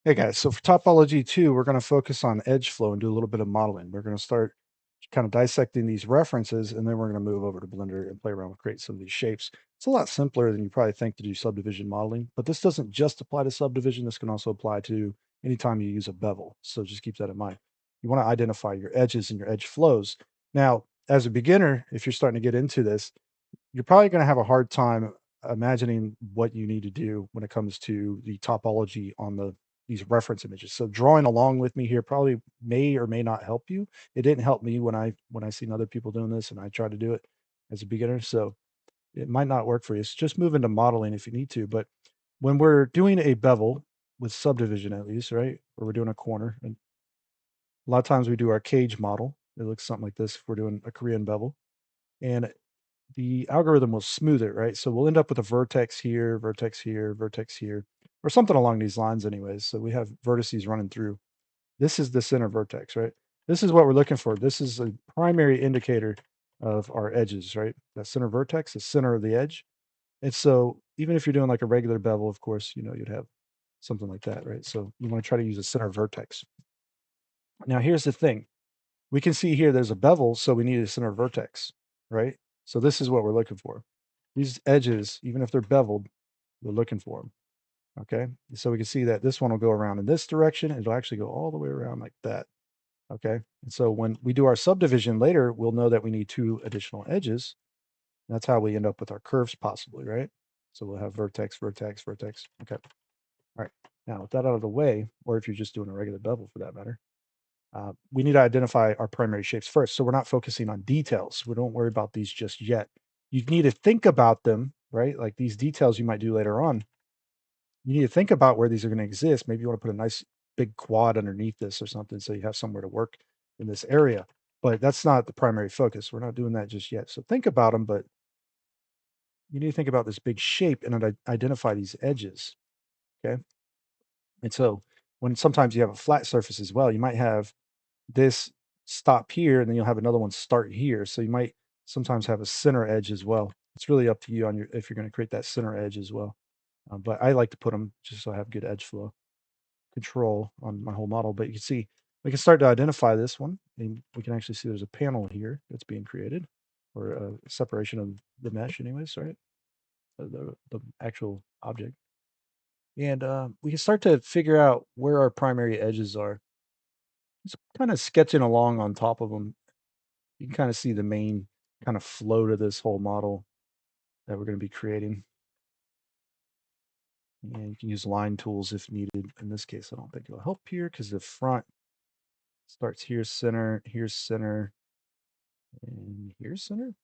Hey guys, so for Topology 2, we're going to focus on edge flow and do a little bit of modeling. We're going to start kind of dissecting these references, and then we're going to move over to Blender and play around with create some of these shapes. It's a lot simpler than you probably think to do subdivision modeling, but this doesn't just apply to subdivision. This can also apply to anytime you use a bevel. So just keep that in mind. You want to identify your edges and your edge flows. Now, as a beginner, if you're starting to get into this, you're probably going to have a hard time imagining what you need to do when it comes to the topology on these reference images. So drawing along with me here probably may or may not help you. It didn't help me when I seen other people doing this and I tried to do it as a beginner. So it might not work for you. So just move into modeling if you need to. But when we're doing a bevel with subdivision at least, right? Or we're doing a corner, and a lot of times we do our cage model. It looks something like this if we're doing a Korean bevel. And the algorithm will smooth it, right? So we'll end up with a vertex here, vertex here, vertex here, or something along these lines anyways. So we have vertices running through. This is the center vertex, right? This is what we're looking for. This is a primary indicator of our edges, right? That center vertex, the center of the edge. And so even if you're doing like a regular bevel, of course, you'd have something like that, right? So you want to try to use a center vertex. Now here's the thing. We can see here there's a bevel, so we need a center vertex, right? So this is what we're looking for. These edges, even if they're beveled, we're looking for them, okay? So we can see that this one will go around in this direction, and it'll actually go all the way around like that, okay? And so when we do our subdivision later, we'll know that we need 2 additional edges. That's how we end up with our curves possibly, right? So we'll have vertex, vertex, vertex, okay. All right, now with that out of the way, or if you're just doing a regular bevel for that matter, we need to identify our primary shapes first. So we're not focusing on details. We don't worry about these just yet. You need to think about them, right? Like these details you might do later on. You need to think about where these are going to exist. Maybe you want to put a nice big quad underneath this or something so you have somewhere to work in this area. But that's not the primary focus. We're not doing that just yet. So think about them, but you need to think about this big shape and identify these edges. Okay. And so when sometimes you have a flat surface as well, you might have this stop here, and then you'll have another one start here. So you might sometimes have a center edge as well. It's really up to you on your if you're going to create that center edge as well. But I like to put them just so I have good edge flow control on my whole model. But you can see we can start to identify this one, and we can actually see there's a panel here that's being created, or a separation of the mesh, anyways, right? The actual object, and we can start to figure out where our primary edges are. Just kind of sketching along on top of them. You can kind of see the main kind of flow to this whole model that we're going to be creating. And you can use line tools if needed. In this case, I don't think it'll help here because the front starts here's center, and here's center.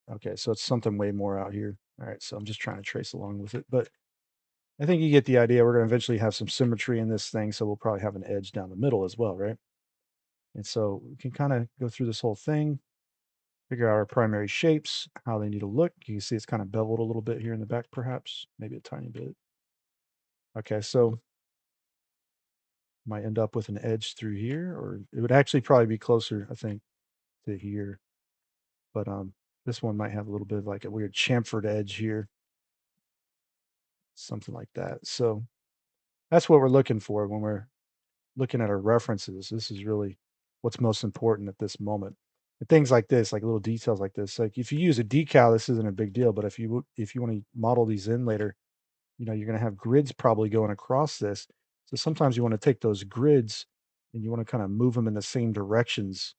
Okay, so it's something way more out here. All right, so I'm just trying to trace along with it, but I think you get the idea. We're going to eventually have some symmetry in this thing, so we'll probably have an edge down the middle as well, right? And so we can kind of go through this whole thing, figure out our primary shapes, how they need to look. You can see it's kind of beveled a little bit here in the back, perhaps, maybe a tiny bit. Okay, so might end up with an edge through here, or it would actually probably be closer, I think, to here. But this one might have a little bit of like a weird chamfered edge here, something like that. So that's what we're looking for when we're looking at our references. This is really what's most important at this moment. And things like this, like little details like this, like if you use a decal, this isn't a big deal. But if you want to model these in later, you're going to have grids probably going across this. So sometimes you want to take those grids and you want to kind of move them in the same directions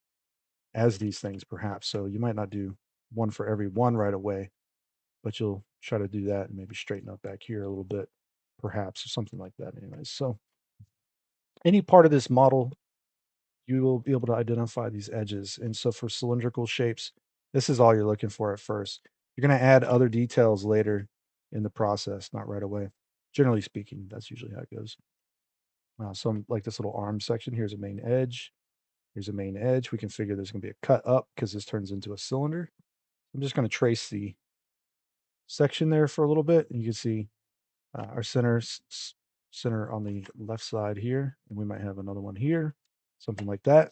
as these things, perhaps. So you might not do one for every one right away, but you'll try to do that and maybe straighten up back here a little bit, perhaps, or something like that. Anyways, so any part of this model, you will be able to identify these edges. And so for cylindrical shapes, this is all you're looking for at first. You're going to add other details later in the process, not right away. Generally speaking, that's usually how it goes. So like this little arm section, here's a main edge. Here's a main edge. We can figure there's going to be a cut up because this turns into a cylinder. I'm just going to trace the section there for a little bit, and you can see our center on the left side here, and we might have another one here, something like that.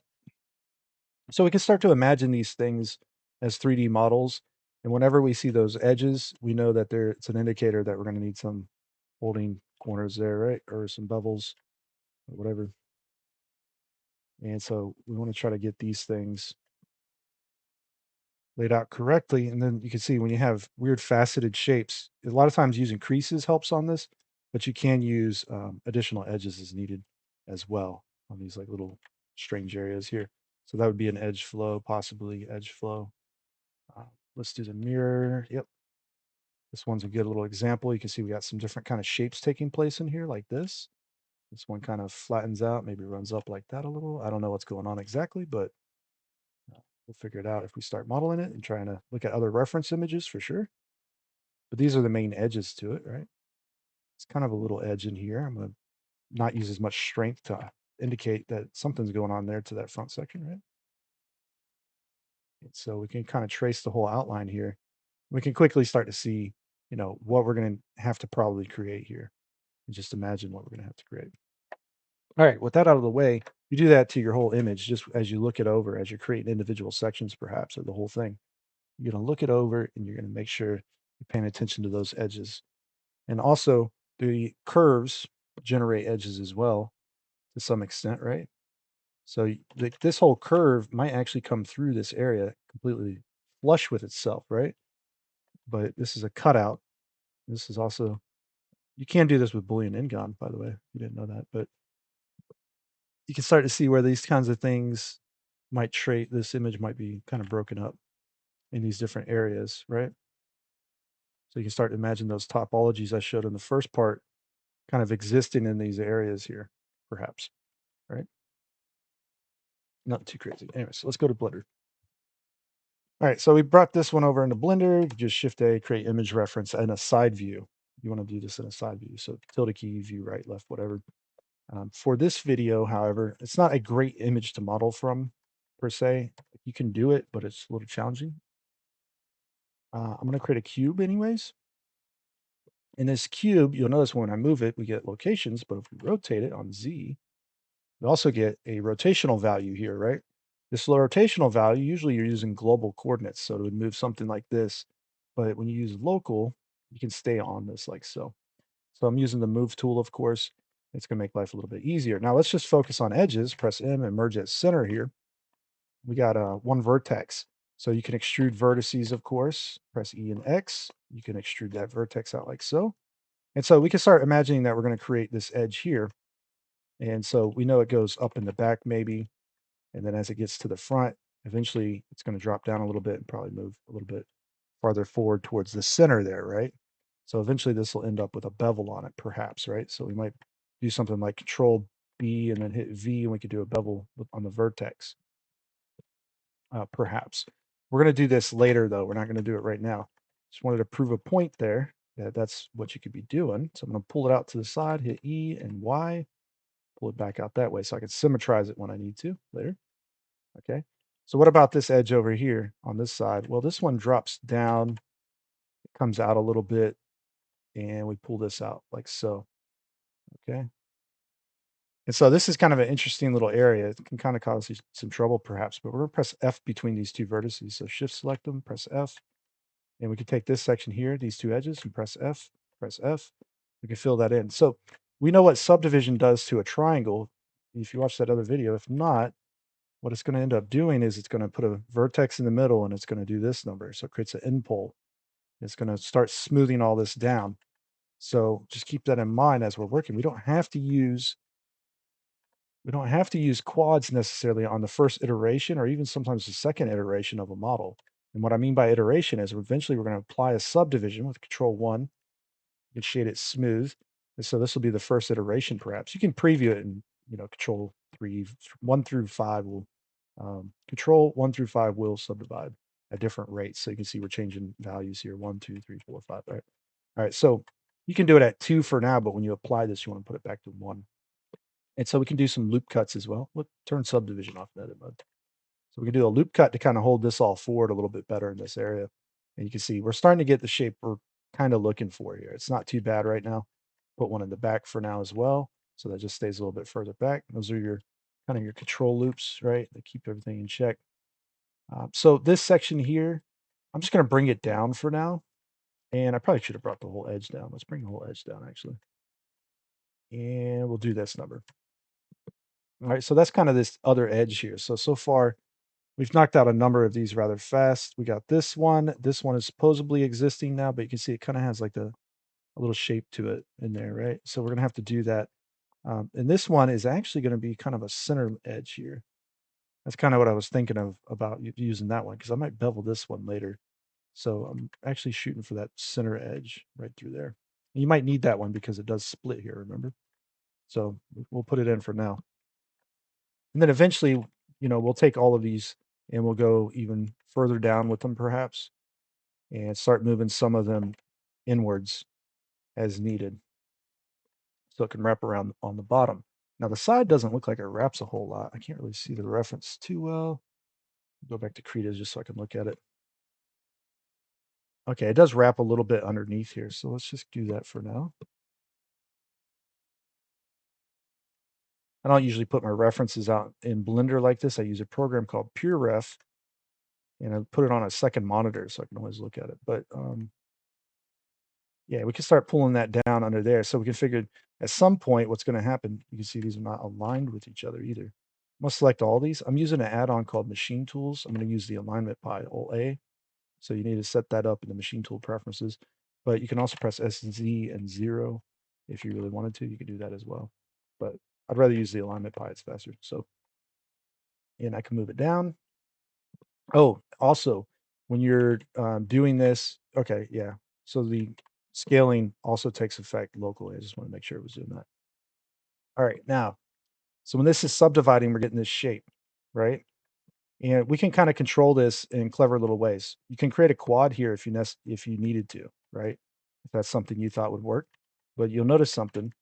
So we can start to imagine these things as 3D models, and whenever we see those edges, we know that it's an indicator that we're going to need some holding corners there, right, or some bevels. or whatever. And so we want to try to get these things laid out correctly. And then you can see when you have weird faceted shapes, a lot of times using creases helps on this, but you can use additional edges as needed as well on these like little strange areas here. So that would be an edge flow, possibly edge flow. Uh, let's do the mirror. Yep. This one's a good little example. You can see we got some different kind of shapes taking place in here like this. This one kind of flattens out, maybe runs up like that a little. I don't know what's going on exactly, but we'll figure it out if we start modeling it and trying to look at other reference images for sure. But these are the main edges to it, right? It's kind of a little edge in here. I'm going to not use as much strength to indicate that something's going on there to that front section, right? And so we can kind of trace the whole outline here. We can quickly start to see, what we're going to have to probably create here. And just imagine what we're going to have to create. All right, with that out of the way, you do that to your whole image just as you look it over, as you're creating individual sections, perhaps, of the whole thing. You're going to look it over and you're going to make sure you're paying attention to those edges. And also, the curves generate edges as well to some extent, right? So this whole curve might actually come through this area completely flush with itself, right? But this is a cutout. This is also, you can do this with Boolean Ngon, by the way. You didn't know that, but you can start to see where these kinds of things might trait. This image might be kind of broken up in these different areas, right? So you can start to imagine those topologies I showed in the first part kind of existing in these areas here, perhaps, right? Not too crazy. Anyway, so let's go to Blender. All right, so we brought this one over into Blender. Just Shift A, create image reference and a side view. You want to do this in a side view. So tilde key, view right, left, whatever. For this video, however, it's not a great image to model from per se. You can do it, but it's a little challenging. I'm going to create a cube anyways. In this cube, you'll notice when I move it, we get locations, but if we rotate it on Z, we also get a rotational value here, right? This rotational value, usually you're using global coordinates, so it would move something like this. But when you use local, you can stay on this like so. So I'm using the move tool, of course. It's going to make life a little bit easier. Now let's just focus on edges. Press M and merge at center here. We got one vertex. So you can extrude vertices, of course. Press E and X. You can extrude that vertex out like so. And so we can start imagining that we're going to create this edge here. And so we know it goes up in the back maybe. And then as it gets to the front, eventually it's going to drop down a little bit and probably move a little bit farther forward towards the center there, right? So eventually this will end up with a bevel on it, perhaps, right? So we might do something like Control B and then hit V, and we could do a bevel on the vertex, perhaps. We're going to do this later, though. We're not going to do it right now. Just wanted to prove a point there that that's what you could be doing. So I'm going to pull it out to the side, hit E and Y, pull it back out that way so I can symmetrize it when I need to later. Okay. So what about this edge over here on this side? Well, this one drops down, it comes out a little bit, and we pull this out like so. Okay. And so this is kind of an interesting little area. It can kind of cause you some trouble perhaps, but we're going to press F between these two vertices. So shift select them, press F, and we can take this section here, these two edges, and press F, press F. We can fill that in. So we know what subdivision does to a triangle. If you watch that other video, if not, what it's going to end up doing is it's going to put a vertex in the middle and it's going to do this number. So it creates an end pole. It's going to start smoothing all this down. So just keep that in mind as we're working. We don't have to use quads necessarily on the first iteration or even sometimes the second iteration of a model. And what I mean by iteration is eventually we're going to apply a subdivision with Control 1. You can shade it smooth. And so this will be the first iteration perhaps. You can preview it in, Control 3, 1 through 5 will Control 1 through 5 will subdivide at different rates. So you can see we're changing values here, 1, 2, 3, 4, 5. All right. All right. So you can do it at 2 for now, but when you apply this, you want to put it back to 1. And so we can do some loop cuts as well. We'll turn subdivision off in edit mode. So we can do a loop cut to kind of hold this all forward a little bit better in this area. And you can see we're starting to get the shape we're kind of looking for here. It's not too bad right now. Put one in the back for now as well. So that just stays a little bit further back. Those are your kind of your control loops, right? That keep everything in check. So this section here, I'm just going to bring it down for now. And I probably should have brought the whole edge down. Let's bring the whole edge down actually. And we'll do this number. All right, so that's kind of this other edge here. So far, we've knocked out a number of these rather fast. We got this one. This one is supposedly existing now, but you can see it kind of has like a little shape to it in there, right? So we're gonna have to do that. And this one is actually gonna be kind of a center edge here. That's kind of what I was thinking of about using that one because I might bevel this one later. So I'm actually shooting for that center edge right through there. You might need that one because it does split here, remember? So we'll put it in for now. And then eventually, we'll take all of these and we'll go even further down with them perhaps and start moving some of them inwards as needed so it can wrap around on the bottom. Now the side doesn't look like it wraps a whole lot. I can't really see the reference too well. Go back to Krita just so I can look at it. Okay, it does wrap a little bit underneath here, so let's just do that for now. I don't usually put my references out in Blender like this. I use a program called PureRef, and I put it on a second monitor so I can always look at it. But yeah, we can start pulling that down under there. So we can figure at some point what's going to happen. You can see these are not aligned with each other either. I'm going to select all these. I'm using an add-on called Machine Tools. I'm going to use the alignment by Alt A. So you need to set that up in the machine tool preferences. But you can also press SZ and 0 if you really wanted to. You could do that as well. But I'd rather use the alignment pie. It's faster. So, and I can move it down. Oh, also, when you're doing this, okay, yeah. So the scaling also takes effect locally. I just want to make sure it was doing that. All right, now, so when this is subdividing, we're getting this shape, right? And we can kind of control this in clever little ways. You can create a quad here if you needed to, right? If that's something you thought would work. But you'll notice something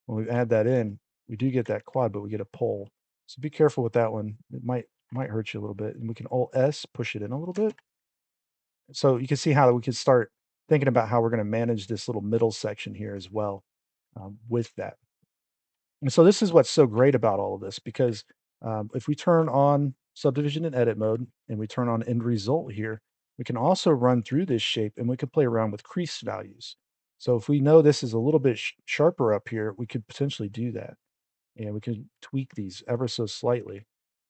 when we add that in, we do get that quad, but we get a pole. So be careful with that one. It might hurt you a little bit. And we can Alt S, push it in a little bit. So you can see how we can start thinking about how we're going to manage this little middle section here as well with that. And so this is what's so great about all of this because if we turn on subdivision and edit mode and we turn on end result here, we can also run through this shape and we can play around with crease values. So if we know this is a little bit sharper up here, we could potentially do that. And we can tweak these ever so slightly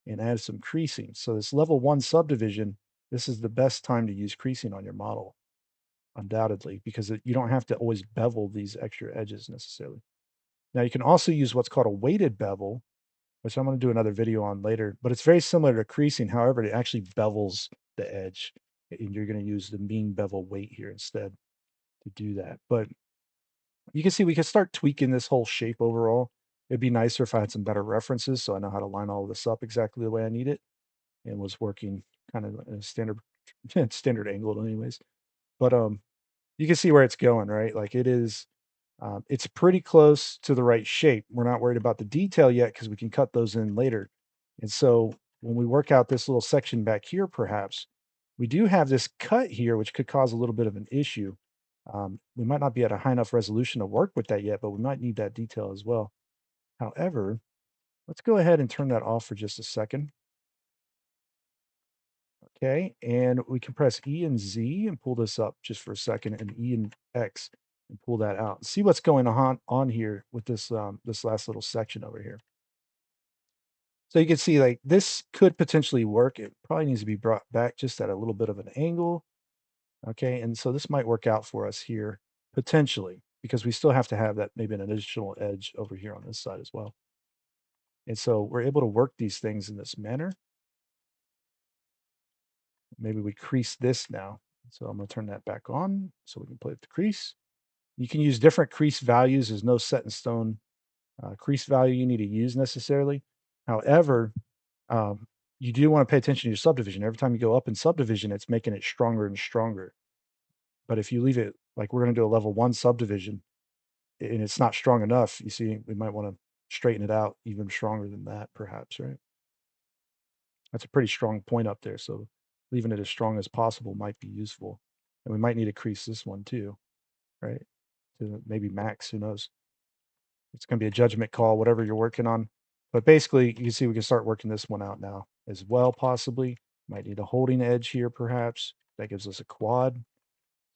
and add some creasing. So this level 1 subdivision, this is the best time to use creasing on your model, undoubtedly, because you don't have to always bevel these extra edges necessarily. Now you can also use what's called a weighted bevel, which I'm going to do another video on later, but it's very similar to creasing. However, it actually bevels the edge and you're going to use the mean bevel weight here instead to do that. But you can see we can start tweaking this whole shape overall. It'd be nicer if I had some better references so I know how to line all of this up exactly the way I need it and was working kind of in a standard standard angle anyways. But you can see where it's going, right? Like it's pretty close to the right shape. We're not worried about the detail yet because we can cut those in later. And so when we work out this little section back here, perhaps we do have this cut here, which could cause a little bit of an issue. We might not be at a high enough resolution to work with that yet, but we might need that detail as well. However, let's go ahead and turn that off for just a second. Okay, and we can press E and Z and pull this up just for a second, and E and X and pull that out. See what's going on here with this last little section over here. So you can see like this could potentially work. It probably needs to be brought back just at a little bit of an angle. Okay, and so this might work out for us here potentially because we still have to have that maybe an additional edge over here on this side as well. And so we're able to work these things in this manner. Maybe we crease this now. So I'm going to turn that back on so we can play with the crease. You can use different crease values. There's no set in stone crease value you need to use necessarily. However, you do want to pay attention to your subdivision. Every time you go up in subdivision, it's making it stronger and stronger. But if you leave it like we're going to do a level 1 subdivision and it's not strong enough, you see, we might want to straighten it out even stronger than that, perhaps, right? That's a pretty strong point up there. So leaving it as strong as possible might be useful. And we might need to crease this one too, right? To maybe max, who knows? It's going to be a judgment call, whatever you're working on. But basically, you can see we can start working this one out now as well, possibly. Might need a holding edge here, perhaps. That gives us a quad.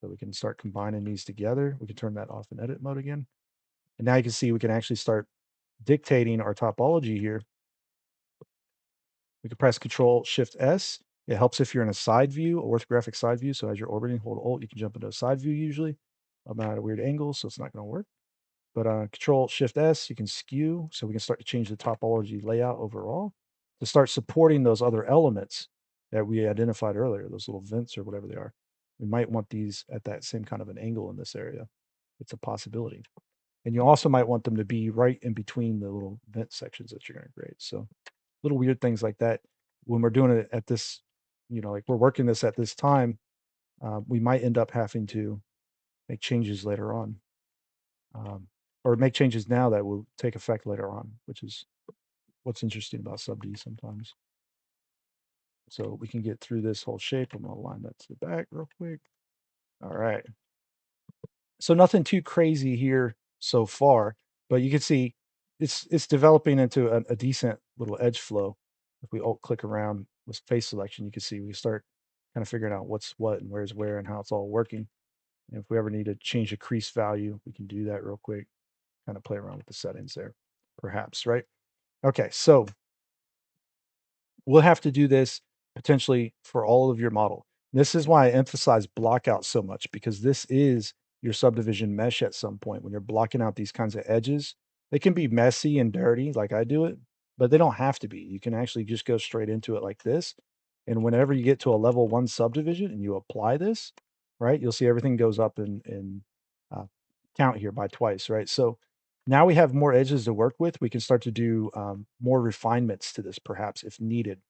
So we can start combining these together. We can turn that off in edit mode again. And now you can see we can actually start dictating our topology here, we can press Control Shift S. It helps if you're in a side view, orthographic side view. So as you're orbiting, hold Alt, you can jump into a side view usually. I'm at a weird angle, so it's not going to work. But Control Shift S, you can skew, so we can start to change the topology layout overall to start supporting those other elements that we identified earlier, those little vents or whatever they are. We might want these at that same kind of an angle in this area. It's a possibility. And you also might want them to be right in between the little vent sections that you're going to create. So little weird things like that. When we're doing it at this, like we're working this at this time, we might end up having to make changes later on, um, or make changes now that will take effect later on, which is what's interesting about sub-D sometimes. So we can get through this whole shape. I'm gonna line that to the back real quick. All right. So nothing too crazy here so far, but you can see it's developing into a decent little edge flow. If we alt click around with face selection, you can see we start kind of figuring out what's what and where's where and how it's all working. And if we ever need to change the crease value, we can do that real quick, kind of play around with the settings there, perhaps, right? Okay, so we'll have to do this potentially for all of your model. This is why I emphasize block out so much, because this is your subdivision mesh at some point when you're blocking out these kinds of edges. They can be messy and dirty like I do it, but they don't have to be. You can actually just go straight into it like this. And whenever you get to a level 1 subdivision and you apply this, right, you'll see everything goes up in uh, count here by twice, right? So now we have more edges to work with. We can start to do more refinements to this perhaps if needed.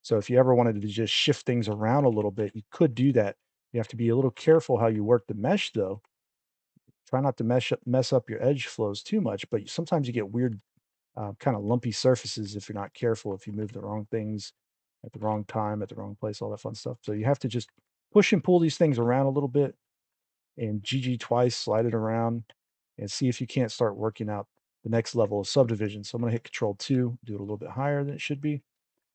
So if you ever wanted to just shift things around a little bit, you could do that. You have to be a little careful how you work the mesh though. Try not to mess up your edge flows too much, but sometimes you get weird kind of lumpy surfaces if you're not careful, if you move the wrong things at the wrong time, at the wrong place, all that fun stuff. So you have to just push and pull these things around a little bit and GG twice, slide it around and see if you can't start working out the next level of subdivision. So I'm going to hit Control 2, do it a little bit higher than it should be.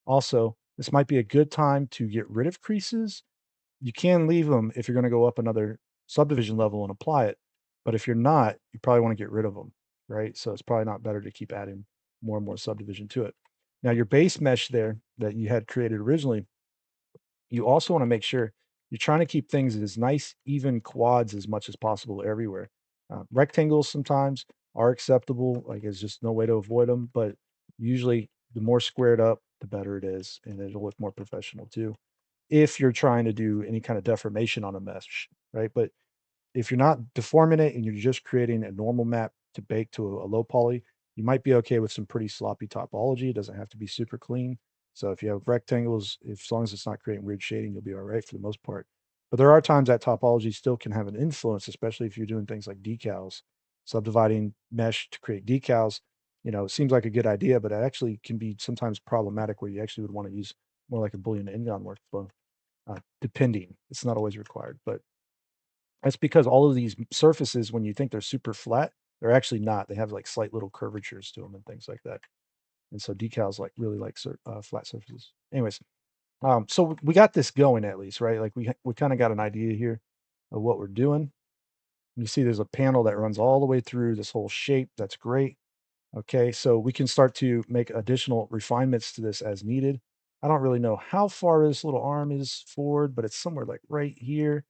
Also, this might be a good time to get rid of creases. You can leave them if you're going to go up another subdivision level and apply it. But if you're not, you probably want to get rid of them, right? So it's probably not better to keep adding more and more subdivision to it. Now, your base mesh there that you had created originally, you also want to make sure you're trying to keep things as nice, even quads as much as possible everywhere. Rectangles sometimes are acceptable, like there's just no way to avoid them, but usually the more squared up, the better it is, and it'll look more professional too. If you're trying to do any kind of deformation on a mesh, right? But if you're not deforming it and you're just creating a normal map to bake to a low poly, you might be okay with some pretty sloppy topology. It doesn't have to be super clean. So if you have rectangles, if as long as it's not creating weird shading, you'll be all right for the most part. But there are times that topology still can have an influence, especially if you're doing things like decals, subdividing mesh to create decals. It seems like a good idea, but it actually can be sometimes problematic where you actually would want to use more like a Boolean ingon workflow, depending. It's not always required, but that's because all of these surfaces, when you think they're super flat, they're actually not. They have like slight little curvatures to them and things like that. And so decals like really like flat surfaces. Anyways, so we got this going at least, right? Like we kind of got an idea here of what we're doing. You see, there's a panel that runs all the way through this whole shape. That's great. Okay, so we can start to make additional refinements to this as needed. I don't really know how far this little arm is forward, but it's somewhere like right here.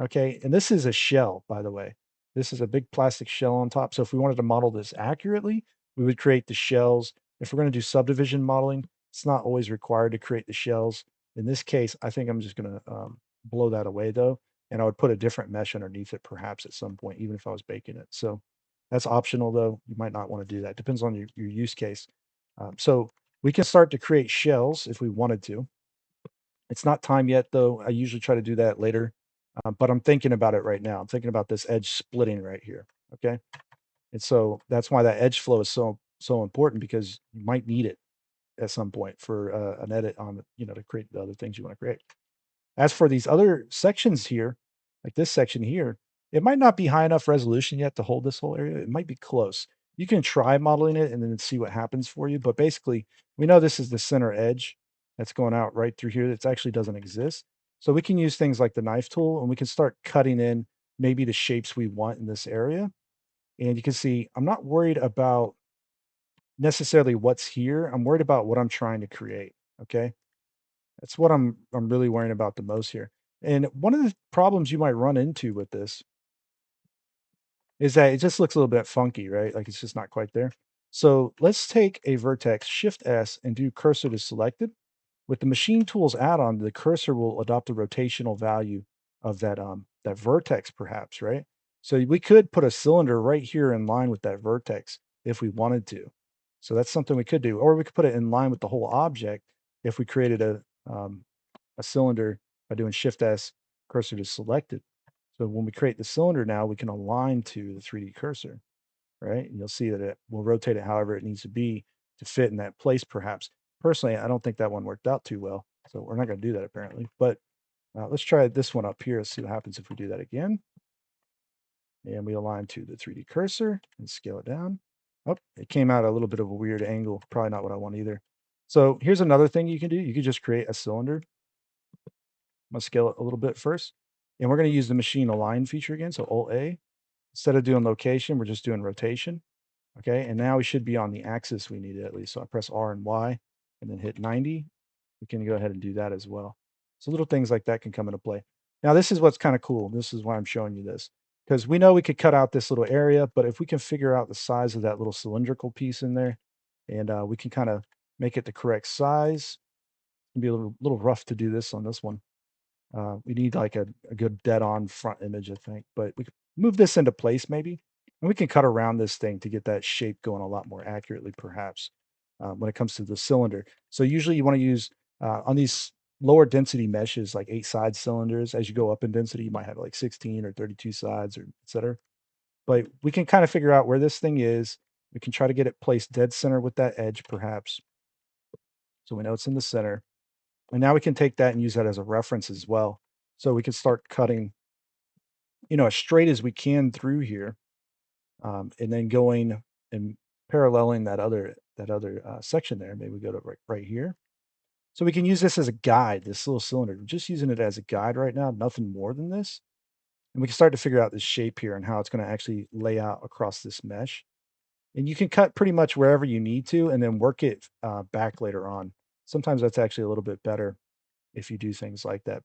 Okay, and this is a shell, by the way. This is a big plastic shell on top. So if we wanted to model this accurately, we would create the shells. If we're going to do subdivision modeling, it's not always required to create the shells. In this case, I think I'm just going to blow that away though, and I would put a different mesh underneath it perhaps at some point, even if I was baking it. So that's optional though. You might not want to do that. Depends on your use case. So we can start to create shells if we wanted to. It's not time yet though. I usually try to do that later, but I'm thinking about it right now. I'm thinking about this edge splitting right here. Okay, and so that's why that edge flow is so important, because you might need it at some point for an edit on to create the other things you want to create. As for these other sections here, like this section here, it might not be high enough resolution yet to hold this whole area. It might be close. You can try modeling it and then see what happens for you. But basically, we know this is the center edge that's going out right through here. That actually doesn't exist. So we can use things like the knife tool and we can start cutting in maybe the shapes we want in this area. And you can see I'm not worried about necessarily what's here. I'm worried about what I'm trying to create. Okay. That's what I'm really worrying about the most here. And one of the problems you might run into with this is that it just looks a little bit funky, right? Like it's just not quite there. So let's take a vertex, Shift S, and do cursor to selected. With the machine tools add-on, the cursor will adopt the rotational value of that vertex, perhaps, right? So we could put a cylinder right here in line with that vertex if we wanted to. So that's something we could do, or we could put it in line with the whole object if we created a cylinder by doing Shift S, cursor to selected. So when we create the cylinder now, we can align to the 3D cursor, right? And you'll see that it will rotate it however it needs to be to fit in that place, perhaps. Personally, I don't think that one worked out too well. So we're not going to do that apparently. But let's try this one up here. Let's see what happens if we do that again. And we align to the 3D cursor and scale it down. Oh, it came out a little bit of a weird angle. Probably not what I want either. So here's another thing you can do. You could just create a cylinder. I'm going to scale it a little bit first. And we're going to use the machine align feature again. So Alt A. Instead of doing location, we're just doing rotation. Okay, and now we should be on the axis we need at least. So I press R and Y and then hit 90. We can go ahead and do that as well. So little things like that can come into play. Now this is what's kind of cool. This is why I'm showing you this. Because we know we could cut out this little area, but if we can figure out the size of that little cylindrical piece in there, and we can kind of make it the correct size, it'd be a little rough to do this on this one. We need like a good dead on front image, I think, but we could move this into place maybe, and we can cut around this thing to get that shape going a lot more accurately, perhaps, when it comes to the cylinder. So usually you want to use on these lower density meshes, like 8 side cylinders. As you go up in density, you might have like 16 or 32 sides or et cetera. But we can kind of figure out where this thing is. We can try to get it placed dead center with that edge, perhaps. So we know it's in the center. And now we can take that and use that as a reference as well. So we can start cutting, as straight as we can through here, and then going and paralleling that other section there. Maybe we go to right here. So we can use this as a guide, this little cylinder. We're just using it as a guide right now, nothing more than this. And we can start to figure out this shape here and how it's going to actually lay out across this mesh. And you can cut pretty much wherever you need to and then work it back later on. Sometimes that's actually a little bit better if you do things like that.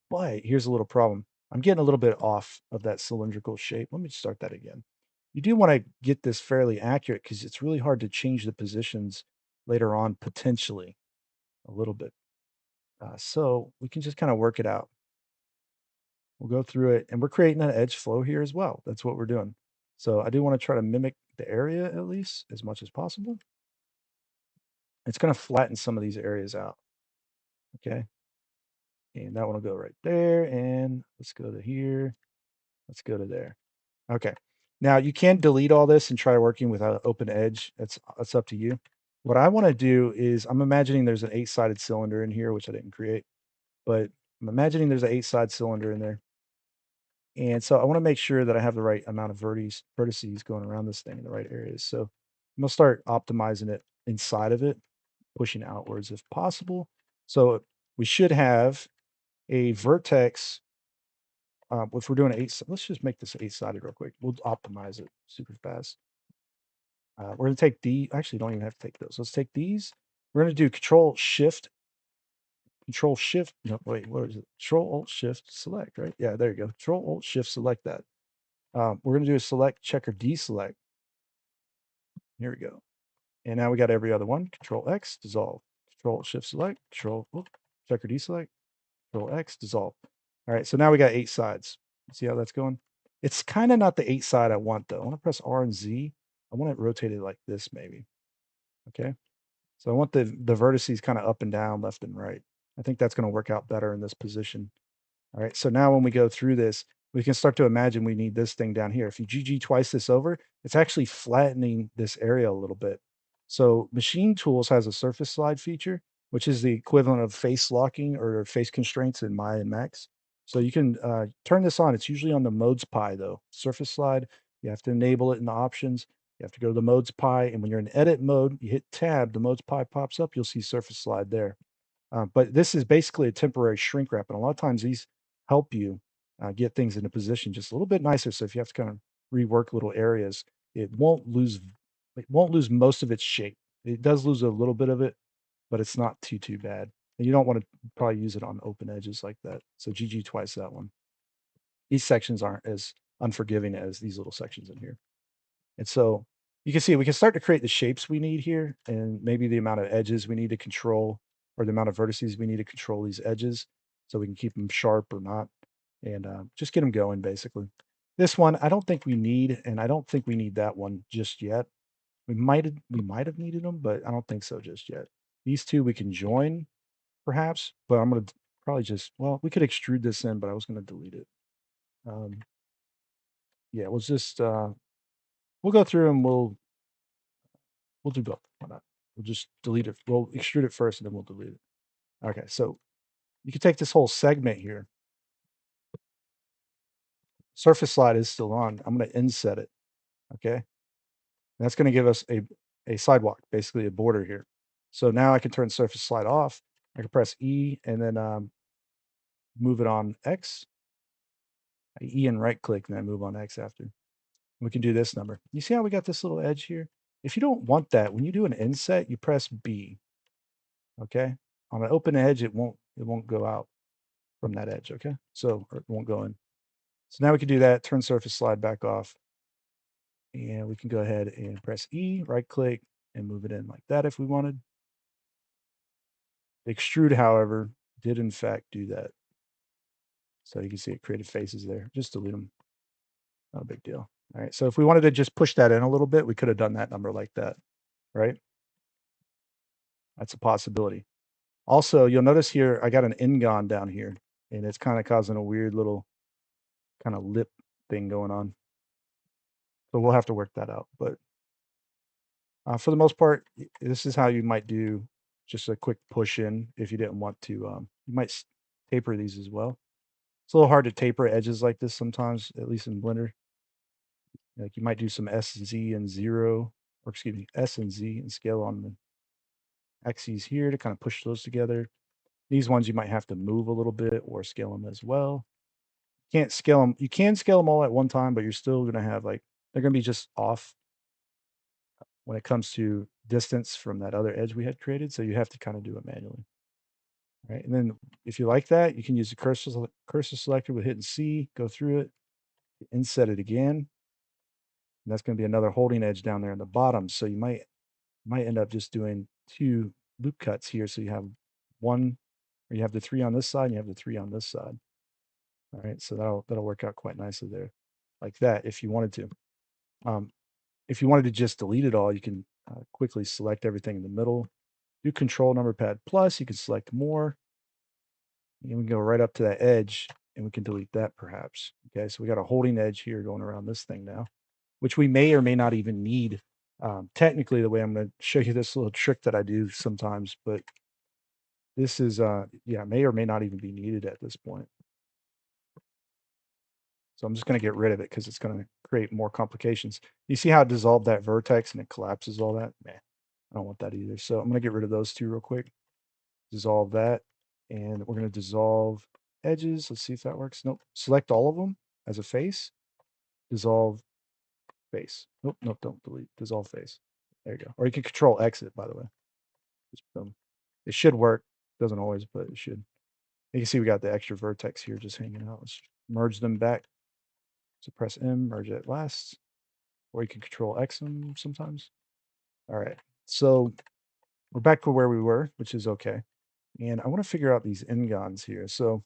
But here's a little problem. I'm getting a little bit off of that cylindrical shape. Let me start that again. You do want to get this fairly accurate because it's really hard to change the positions later on, potentially a little bit. So we can just kind of work it out. We'll go through it and we're creating an edge flow here as well. That's what we're doing. So I do want to try to mimic the area at least as much as possible. It's going to flatten some of these areas out. Okay. And that one will go right there. And let's go to here. Let's go to there. Okay. Now you can delete all this and try working with an open edge. That's up to you. What I want to do is I'm imagining there's an 8 sided cylinder in here, which I didn't create, but I'm imagining there's an 8 side cylinder in there. And so I want to make sure that I have the right amount of vertices going around this thing in the right areas. So I'm gonna start optimizing it inside of it, pushing outwards if possible. So we should have a vertex. If we're doing let's just make this 8 sided real quick. We'll optimize it super fast. We're gonna take actually don't even have to take those. Let's take these. We're gonna do control shift. No, wait, what is it? Control alt shift select, right? Yeah, there you go. Control alt shift select that. We're gonna do a select checker deselect. Here we go. And now we got every other one. Control X, dissolve. Control alt shift select, checker deselect, Control X, dissolve. All right, so now we got 8 sides. See how that's going? It's kind of not the 8 side I want though. I want to press R and Z. I want it rotated like this maybe. Okay. So I want the vertices kind of up and down, left and right. I think that's going to work out better in this position. All right. So now when we go through this, we can start to imagine we need this thing down here. If you GG twice this over, it's actually flattening this area a little bit. So Machine Tools has a surface slide feature, which is the equivalent of face locking or face constraints in Maya and Max. So you can turn this on. It's usually on the modes pie though. Surface slide, you have to enable it in the options. You have to go to the modes pie. And when you're in edit mode, you hit tab, the modes pie pops up. You'll see surface slide there. But this is basically a temporary shrink wrap. And a lot of times these help you get things into position just a little bit nicer. So if you have to kind of rework little areas, it won't lose It won't lose most of its shape. It does lose a little bit of it, but it's not too bad. And you don't want to probably use it on open edges like that. So GG twice that one. These sections aren't as unforgiving as these little sections in here. And so you can see we can start to create the shapes we need here and maybe the amount of edges we need to control or the amount of vertices we need to control these edges so we can keep them sharp or not and just get them going basically. This one, I don't think we need, and I don't think we need that one just yet. We might have needed them, but I don't think so just yet. These two we can join perhaps, but I'm gonna probably just well, we could extrude this in, but I was gonna delete it. Um, yeah, we'll go through and we'll do both. Why not? We'll just delete it. We'll extrude it first and then we'll delete it. Okay, so you can take this whole segment here. Surface slide is still on. I'm gonna inset it. Okay. And that's gonna give us a sidewalk, basically a border here. So now I can turn surface slide off. I can press E and then move it on X. E and right click, and then move on X after. We can do this number. You see how we got this little edge here? If you don't want that, when you do an inset, you press B. Okay. On an open edge, it won't go out from that edge. Okay. So it won't go in. So now we can do that, turn surface slide back off. And we can go ahead and press E, right click, and move it in like that if we wanted. Extrude, however, did in fact do that. So you can see it created faces there. Just delete them. Not a big deal. All right. So if we wanted to just push that in a little bit, we could have done that number like that, right? That's a possibility. Also, you'll notice here, I got an Ingon down here, and it's kind of causing a weird little kind of lip thing going on. So we'll have to work that out. But for the most part, this is how you might do just a quick push in if you didn't want to. You might taper these as well. It's a little hard to taper edges like this sometimes, at least in Blender. Like you might do some S, Z, and 0, or excuse me, S and Z and scale on the axes here to kind of push those together. These ones you might have to move a little bit or scale them as well. Can't scale them. You can scale them all at one time, but you're still going to have like, they're going to be just off when it comes to distance from that other edge we had created. So you have to kind of do it manually. Right. And then if you like that, you can use the cursor selector with hitting C, go through it, inset it again. And that's going to be another holding edge down there in the bottom. So you might end up just doing 2 loop cuts here. So you have one, or you have the 3 on this side and you have the 3 on this side. All right. So that'll work out quite nicely there like that if you wanted to. If you wanted to just delete it all, you can quickly select everything in the middle. Do Control Number Pad plus. You can select more. And we can go right up to that edge and we can delete that perhaps. Okay, so we got a holding edge here going around this thing now, which we may or may not even need. Technically, the way I'm going to show you this little trick that I do sometimes, but this is, yeah, may or may not even be needed at this point. So I'm just going to get rid of it because it's going to create more complications. You see how it dissolved that vertex and it collapses all that? Man, I don't want that either. So I'm going to get rid of those two real quick. Dissolve that. And we're going to dissolve edges. Let's see if that works. Nope. Select all of them as a face. Dissolve face. Nope, nope, don't delete. Dissolve face. There you go. Or you can control exit, by the way. Just boom. It should work. Doesn't always, but it should. You can see we got the extra vertex here just hanging out. Let's merge them back. So press M, merge at last. Or you can control X them sometimes. All right. So we're back to where we were, which is okay. And I want to figure out these ingons here. So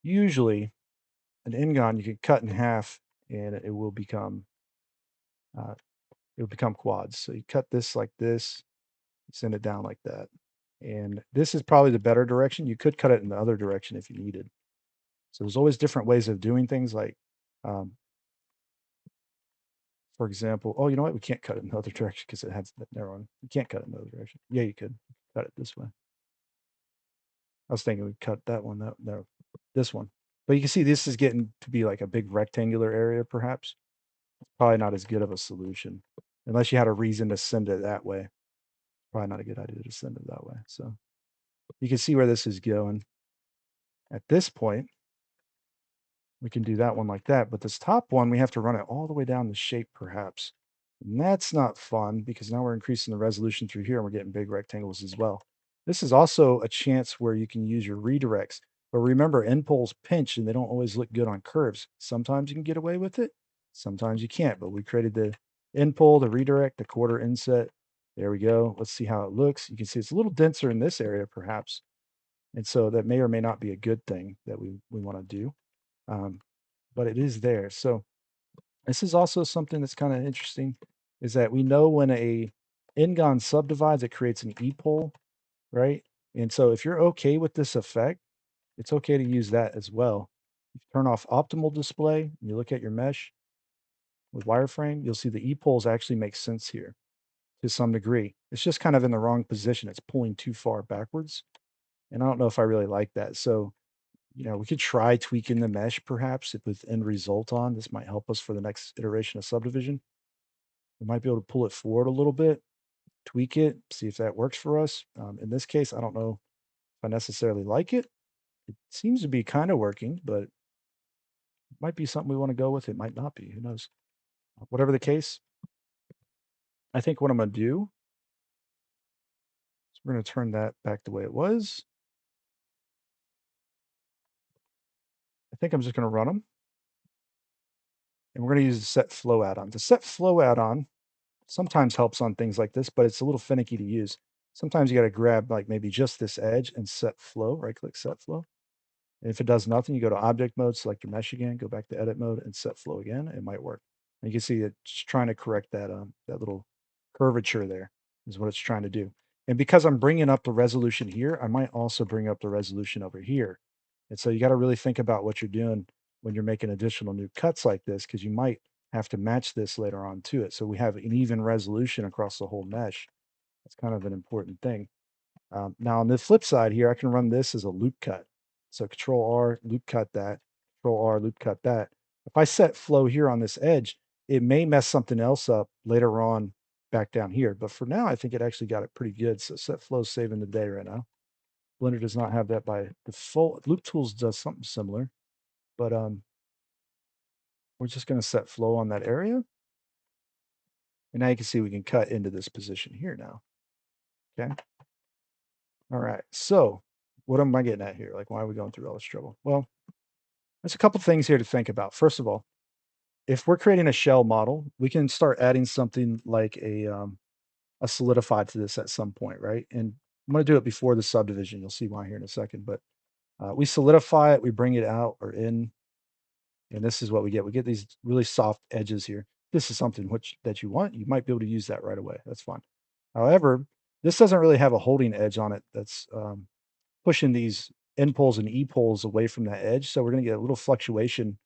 usually an ingon you can cut in half and uh, it will become quads. So you cut this like this, send it down like that. And this is probably the better direction. You could cut it in the other direction if you needed. So there's always different ways of doing things like, um, for example, oh, you know what? We can't cut it in the other direction because it has that narrow one. You can't cut it in the other direction. Yeah, you could cut it this way. I was thinking we'd cut that one, no, this one. But you can see this is getting to be like a big rectangular area, perhaps. Probably not as good of a solution unless you had a reason to send it that way. Probably not a good idea to send it that way. So you can see where this is going. At this point, we can do that one like that. But this top one, we have to run it all the way down the shape, perhaps. And that's not fun because now we're increasing the resolution through here and we're getting big rectangles as well. This is also a chance where you can use your redirects. But remember, end poles pinch and they don't always look good on curves. Sometimes you can get away with it, sometimes you can't. But we created the end pole, the redirect, the quarter inset. There we go. Let's see how it looks. You can see it's a little denser in this area, perhaps. And so that may or may not be a good thing that we want to do. Um, but it is there. So this is also something that's kind of interesting is that we know when a n-gon subdivides, it creates an e-pole, right? And so if you're okay with this effect, it's okay to use that as well. If you turn off optimal display, and you look at your mesh with wireframe, you'll see the e-poles actually make sense here to some degree. It's just kind of in the wrong position. It's pulling too far backwards. And I don't know if I really like that. So, we could try tweaking the mesh perhaps with end result on. This might help us for the next iteration of subdivision. We might be able to pull it forward a little bit, tweak it, see if that works for us. In this case, I don't know if I necessarily like it. It seems to be kind of working, but it might be something we want to go with. It might not be. Who knows? Whatever the case, I think what I'm going to do is we're going to turn that back the way it was. I think I'm just going to run them, and we're going to use the set flow add-on. The set flow add-on sometimes helps on things like this, but it's a little finicky to use. Sometimes you got to grab like maybe just this edge and set flow, right click set flow. And if it does nothing, you go to object mode, select your mesh again, go back to edit mode and set flow again. It might work. And you can see it's trying to correct that little curvature there is what it's trying to do. And because I'm bringing up the resolution here, I might also bring up the resolution over here. And so you got to really think about what you're doing when you're making additional new cuts like this, because you might have to match this later on to it. So we have an even resolution across the whole mesh. That's kind of an important thing. Now on the flip side here, I can run this as a loop cut. So Control R, loop cut that, Control R, loop cut that. If I set flow here on this edge, it may mess something else up later on back down here. But for now, I think it actually got it pretty good. So set flow saving the day right now. Blender does not have that by default. Loop Tools does something similar, but we're just going to set flow on that area. And now you can see we can cut into this position here now. Okay. All right. So what am I getting at here? Like, why are we going through all this trouble? Well, there's a couple things here to think about. First of all, if we're creating a shell model, we can start adding something like a solidified to this at some point, right? And I'm going to do it before the subdivision. You'll see why here in a second. But we solidify it, we bring it out or in, and this is what we get. We get these really soft edges here. This is something that you want. You might be able to use that right away. That's fine. However, this doesn't really have a holding edge on it that's pushing these end poles and E poles away from that edge. So we're going to get a little fluctuation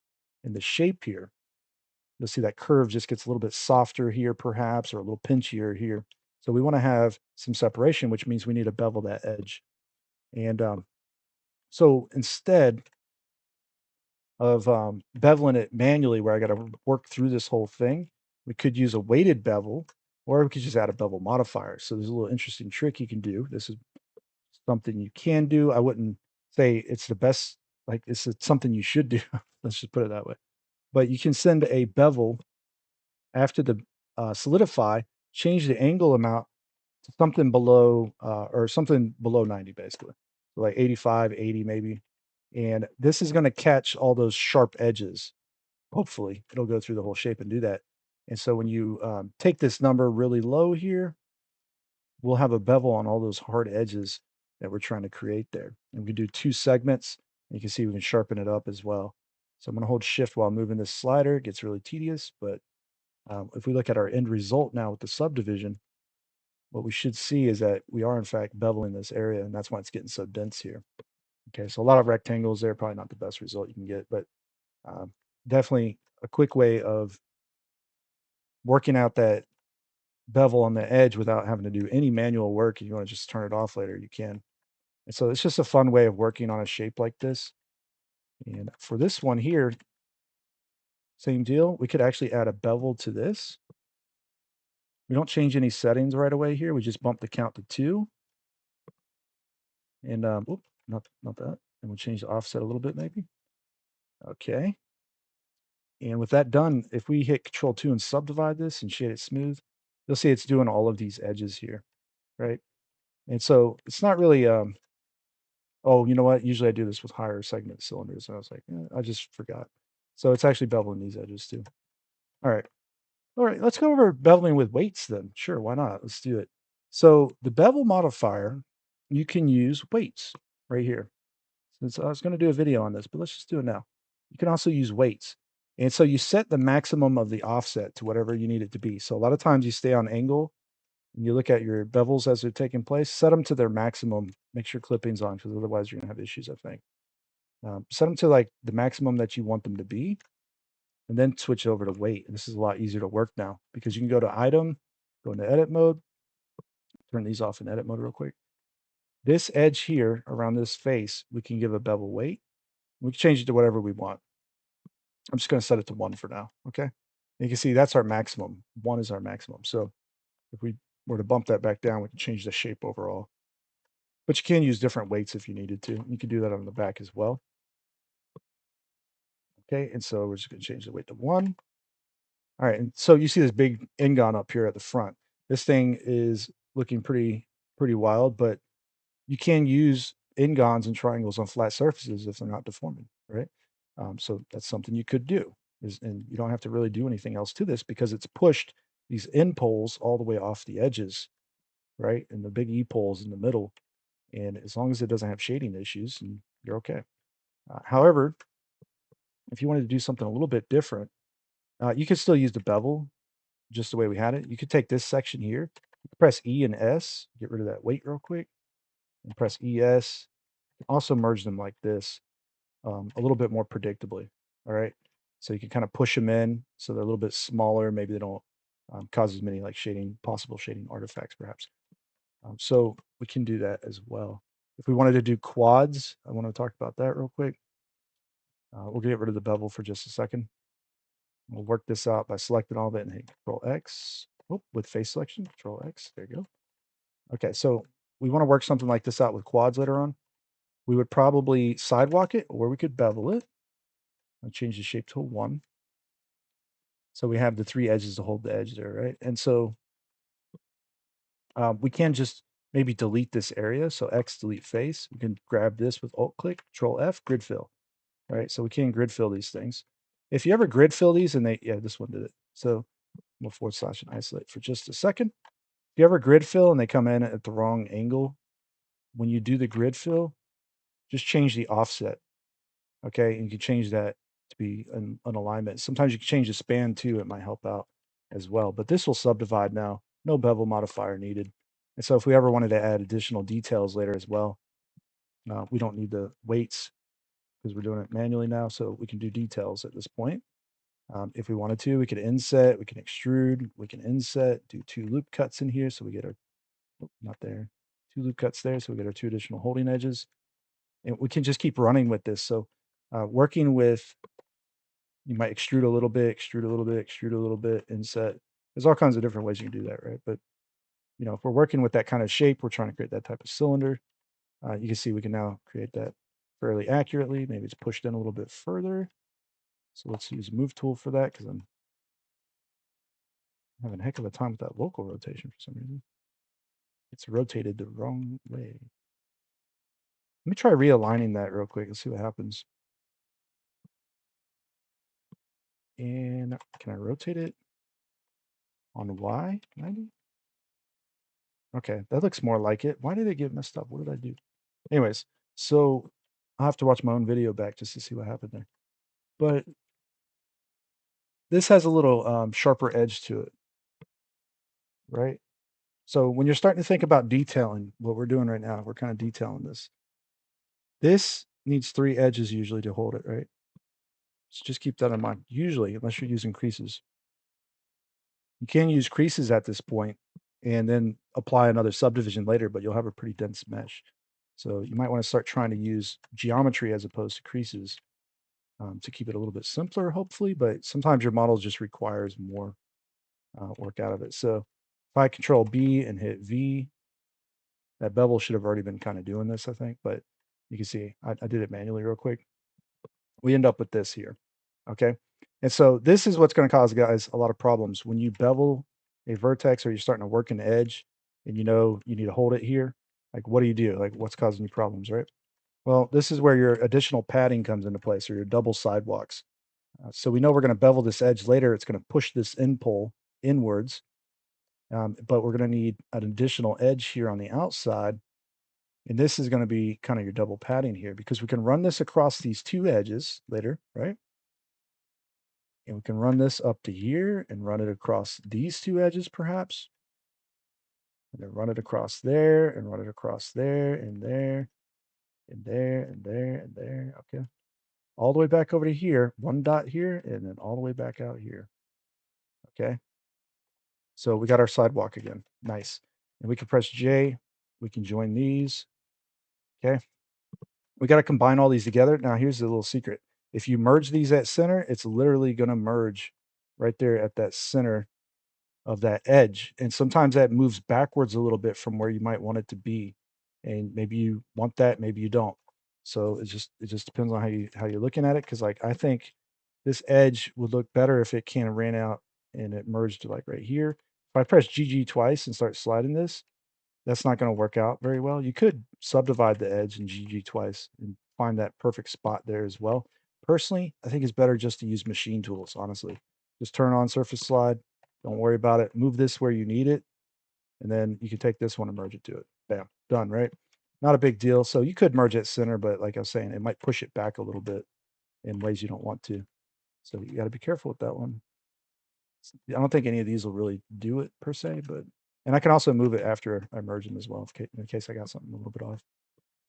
in the shape here. You'll see that curve just gets a little bit softer here, perhaps, or a little pinchier here. So we want to have some separation, which means we need to bevel that edge. And so instead of beveling it manually, where I got to work through this whole thing, we could use a weighted bevel, or we could just add a bevel modifier. So there's a little interesting trick you can do. This is something you can do. I wouldn't say it's the best, like it's something you should do. Let's just put it that way. But you can send a bevel after the solidify, change the angle amount to something below or something below 90, basically. So like 85, 80 maybe. And this is going to catch all those sharp edges. Hopefully, it'll go through the whole shape and do that. And so when you take this number really low here, we'll have a bevel on all those hard edges that we're trying to create there. And we can do 2 segments. And you can see we can sharpen it up as well. So I'm going to hold shift while moving this slider. It gets really tedious, but if we look at our end result now with the subdivision, what we should see is that we are in fact beveling this area, and that's why it's getting so dense here. Okay, so a lot of rectangles there, probably not the best result you can get, but um, definitely a quick way of working out that bevel on the edge without having to do any manual work. If you want to just turn it off later, you can. And so it's just a fun way of working on a shape like this. And for this one here, same deal. We could actually add a bevel to this. We don't change any settings right away here. We just bump the count to 2. And not that. And we'll change the offset a little bit maybe. Okay. And with that done, if we hit Control 2 and subdivide this and shade it smooth, you'll see it's doing all of these edges here, right? And so it's not really, oh, you know what? Usually I do this with higher segment cylinders. And I was like, I just forgot. So it's actually beveling these edges too. All right. All right. Let's go over beveling with weights then. Sure. Why not? Let's do it. So the bevel modifier, you can use weights right here. Since I was going to do a video on this, but let's just do it now. You can also use weights. And so you set the maximum of the offset to whatever you need it to be. So a lot of times you stay on angle and you look at your bevels as they're taking place, set them to their maximum. Make sure clipping's on because otherwise you're going to have issues, I think. Set them to like the maximum that you want them to be and then switch over to weight. And this is a lot easier to work now because you can go to item, go into edit mode, turn these off in edit mode real quick. This edge here around this face, we can give a bevel weight. We can change it to whatever we want. I'm just going to set it to 1 for now. Okay. You can see that's our maximum. 1 is our maximum. So if we were to bump that back down, we can change the shape overall. But you can use different weights if you needed to. You can do that on the back as well. Okay. And so we're just going to change the weight to 1. All right. And so you see this big ingon up here at the front. This thing is looking pretty wild, but you can use ingons and triangles on flat surfaces if they're not deforming, right? So that's something you could do. And you don't have to really do anything else to this because it's pushed these end poles all the way off the edges, right? And the big E poles in the middle. And as long as it doesn't have shading issues, you're okay. However, if you wanted to do something a little bit different, you could still use the bevel just the way we had it. You could take this section here, press E and S, get rid of that weight real quick, and press ES. Also merge them like this, a little bit more predictably. All right. So you can kind of push them in so they're a little bit smaller. Maybe they don't cause as many like possible shading artifacts, perhaps. So we can do that as well. If we wanted to do quads, I want to talk about that real quick. We'll get rid of the bevel for just a second. We'll work this out by selecting all of it and hit Control X. Oh, with face selection, Control X. There you go. Okay, so we want to work something like this out with quads later on. We would probably sidewalk it, or we could bevel it. I'll change the shape to a 1. So we have the 3 edges to hold the edge there, right? And so we can just maybe delete this area. So X delete face. We can grab this with Alt click, Control F, grid fill. Right. So we can grid fill these things. If you ever grid fill these and this one did it. So we'll forward slash and isolate for just a second. If you ever grid fill and they come in at the wrong angle, when you do the grid fill, just change the offset. Okay. And you can change that to be an alignment. Sometimes you can change the span too. It might help out as well. But this will subdivide now. No bevel modifier needed. And so if we ever wanted to add additional details later as well, we don't need the weights because we're doing it manually now. So we can do details at this point. If we wanted to, we could inset, we can extrude, we can inset, do 2 loop cuts in here. So we get our, not there, 2 loop cuts there. So we get our 2 additional holding edges. And we can just keep running with this. So working with, you might extrude a little bit, extrude a little bit, extrude a little bit, inset. There's all kinds of different ways you can do that, right? But, if we're working with that kind of shape, we're trying to create that type of cylinder. You can see we can now create that fairly accurately. Maybe it's pushed in a little bit further. So let's use move tool for that because I'm having a heck of a time with that local rotation for some reason. It's rotated the wrong way. Let me try realigning that real quick and see what happens. And can I rotate it on Y? 90? Okay, that looks more like it. Why did it get messed up? What did I do? Anyways, so I'll have to watch my own video back just to see what happened there. But this has a little sharper edge to it, right? So when you're starting to think about detailing, what we're doing right now, we're kind of detailing this. This needs 3 edges usually to hold it, right? So just keep that in mind. Usually, unless you're using creases. You can use creases at this point and then apply another subdivision later, but you'll have a pretty dense mesh. So you might want to start trying to use geometry as opposed to creases to keep it a little bit simpler, hopefully. But sometimes your model just requires more work out of it. So if I control B and hit V, that bevel should have already been kind of doing this, I think. But you can see I did it manually real quick. We end up with this here. Okay. And so this is what's gonna cause guys a lot of problems. When you bevel a vertex or you're starting to work an edge and you know you need to hold it here, like what do you do? Like what's causing you problems, right? Well, this is where your additional padding comes into place or your double sidewalks. So we know we're gonna bevel this edge later. It's gonna push this end pole inwards, but we're gonna need an additional edge here on the outside. And this is gonna be kind of your double padding here because we can run this across these two edges later, right? And we can run this up to here and run it across these two edges perhaps, and then run it across there and run it across there and there and there and there and there. Okay. All the way back over to here, one dot here, and then all the way back out here. Okay. So we got our sidewalk again. Nice. And we can press J. We can join these. Okay. We got to combine all these together. Now, here's the little secret. If you merge these at center, it's literally going to merge right there at that center of that edge. And sometimes that moves backwards a little bit from where you might want it to be. And maybe you want that, maybe you don't. So it just depends on how you're looking at it. Cause like I think this edge would look better if it kind of ran out and it merged like right here. If I press GG twice and start sliding this, that's not going to work out very well. You could subdivide the edge in GG twice and find that perfect spot there as well. Personally, I think it's better just to use machine tools, honestly. Just turn on surface slide. Don't worry about it. Move this where you need it. And then you can take this one and merge it to it. Bam, done, right? Not a big deal. So you could merge it center, but like I was saying, it might push it back a little bit in ways you don't want to. So you got to be careful with that one. I don't think any of these will really do it per se, but and I can also move it after I merge them as well in case I got something a little bit off.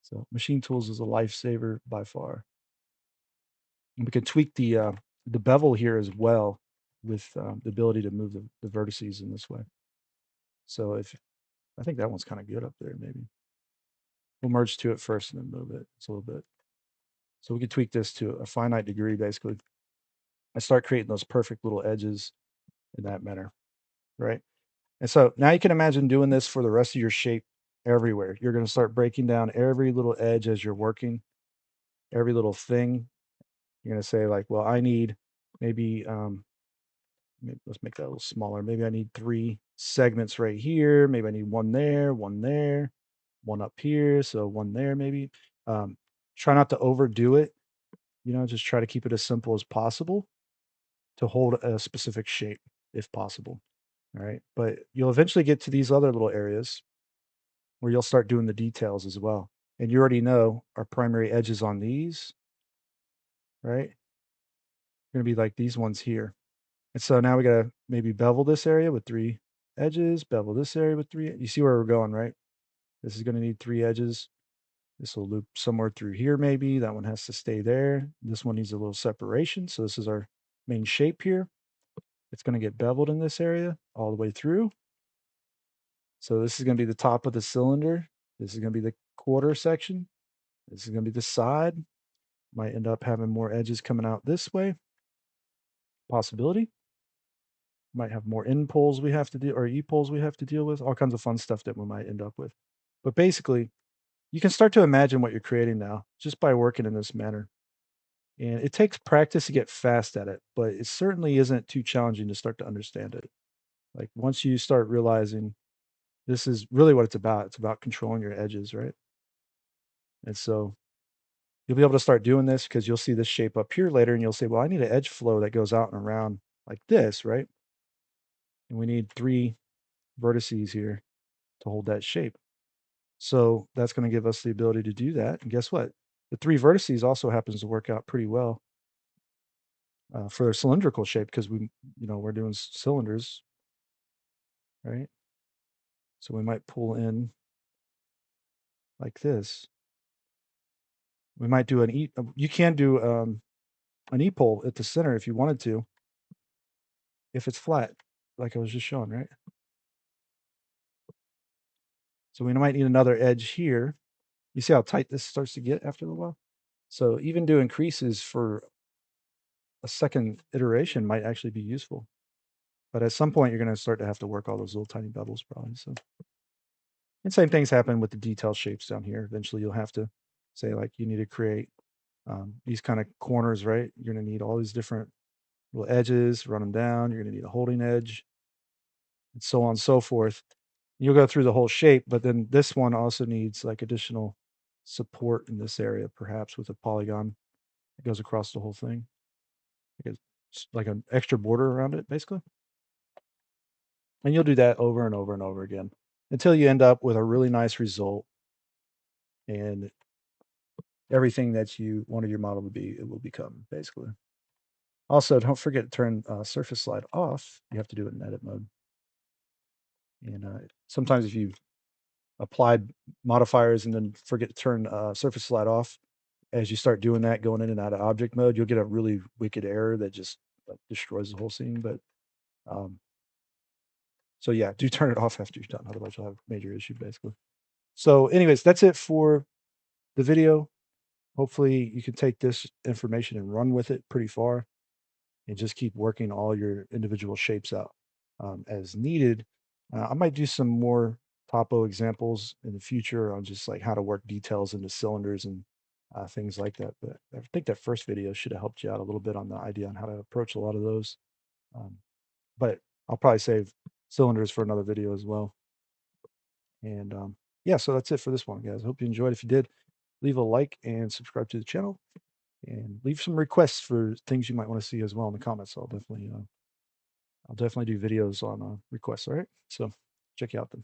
So machine tools is a lifesaver by far. And we can tweak the bevel here as well with the ability to move the vertices in this way. So if I think that one's kind of good up there, maybe we'll merge to it first and then move it. It's a little bit. So we can tweak this to a finite degree basically. I start creating those perfect little edges in that manner, right? And so now you can imagine doing this for the rest of your shape everywhere. You're going to start breaking down every little edge as you're working, every little thing. You're going to say like, well, I need maybe, let's make that a little smaller. Maybe I need 3 segments right here. Maybe I need one there, one up here. So one there, maybe. Um, Try not to overdo it. Just try to keep it as simple as possible to hold a specific shape if possible. All right. But you'll eventually get to these other little areas where you'll start doing the details as well. And you already know our primary edges on these, right? Gonna be like these ones here. And so now we gotta maybe bevel this area with 3 edges, bevel this area with 3. You see where we're going, right? This is gonna need 3 edges. This will loop somewhere through here maybe. That one has to stay there. This one needs a little separation. So this is our main shape here. It's gonna get beveled in this area all the way through. So this is gonna be the top of the cylinder. This is gonna be the quarter section. This is gonna be the side. Might end up having more edges coming out this way. Possibility. Might have more in poles we have to do or e poles we have to deal with. All kinds of fun stuff that we might end up with. But basically, you can start to imagine what you're creating now just by working in this manner. And it takes practice to get fast at it, but it certainly isn't too challenging to start to understand it. Like once you start realizing this is really what it's about controlling your edges, right? And so you'll be able to start doing this because you'll see this shape up here later and you'll say, well, I need an edge flow that goes out and around like this, right? And we need 3 vertices here to hold that shape. So that's going to give us the ability to do that. And guess what? The 3 vertices also happens to work out pretty well for a cylindrical shape because we're doing cylinders, right? So we might pull in like this. We might do you can do an E-pole at the center if you wanted to, if it's flat, like I was just showing, right? So we might need another edge here. You see how tight this starts to get after a while? So even doing creases for a second iteration might actually be useful. But at some point, you're going to start to have to work all those little tiny bubbles probably. So, and same things happen with the detail shapes down here. Eventually, you'll have to say like you need to create these kind of corners, right? You're going to need all these different little edges, run them down. You're gonna need a holding edge, and so on and so forth. You'll go through the whole shape, but then this one also needs like additional support in this area, perhaps with a polygon that goes across the whole thing. Like an extra border around it, basically. And you'll do that over and over and over again until you end up with a really nice result and everything that you wanted your model to be, it will become basically. Also, don't forget to turn surface slide off. You have to do it in edit mode. And sometimes if you applied modifiers and then forget to turn surface slide off, as you start doing that, going in and out of object mode, you'll get a really wicked error that just destroys the whole scene. But um, so yeah, do turn it off after you're done. Otherwise, you'll have a major issue basically. So, anyways, that's it for the video. Hopefully, you can take this information and run with it pretty far and just keep working all your individual shapes out as needed. I might do some more topo examples in the future on just like how to work details into cylinders and things like that. But I think that first video should have helped you out a little bit on the idea on how to approach a lot of those. Um, but I'll probably save cylinders for another video as well. And yeah, so that's it for this one, guys. I hope you enjoyed. If you did, leave a like and subscribe to the channel and leave some requests for things you might want to see as well in the comments. I'll definitely do videos on requests. All right. So check you out then.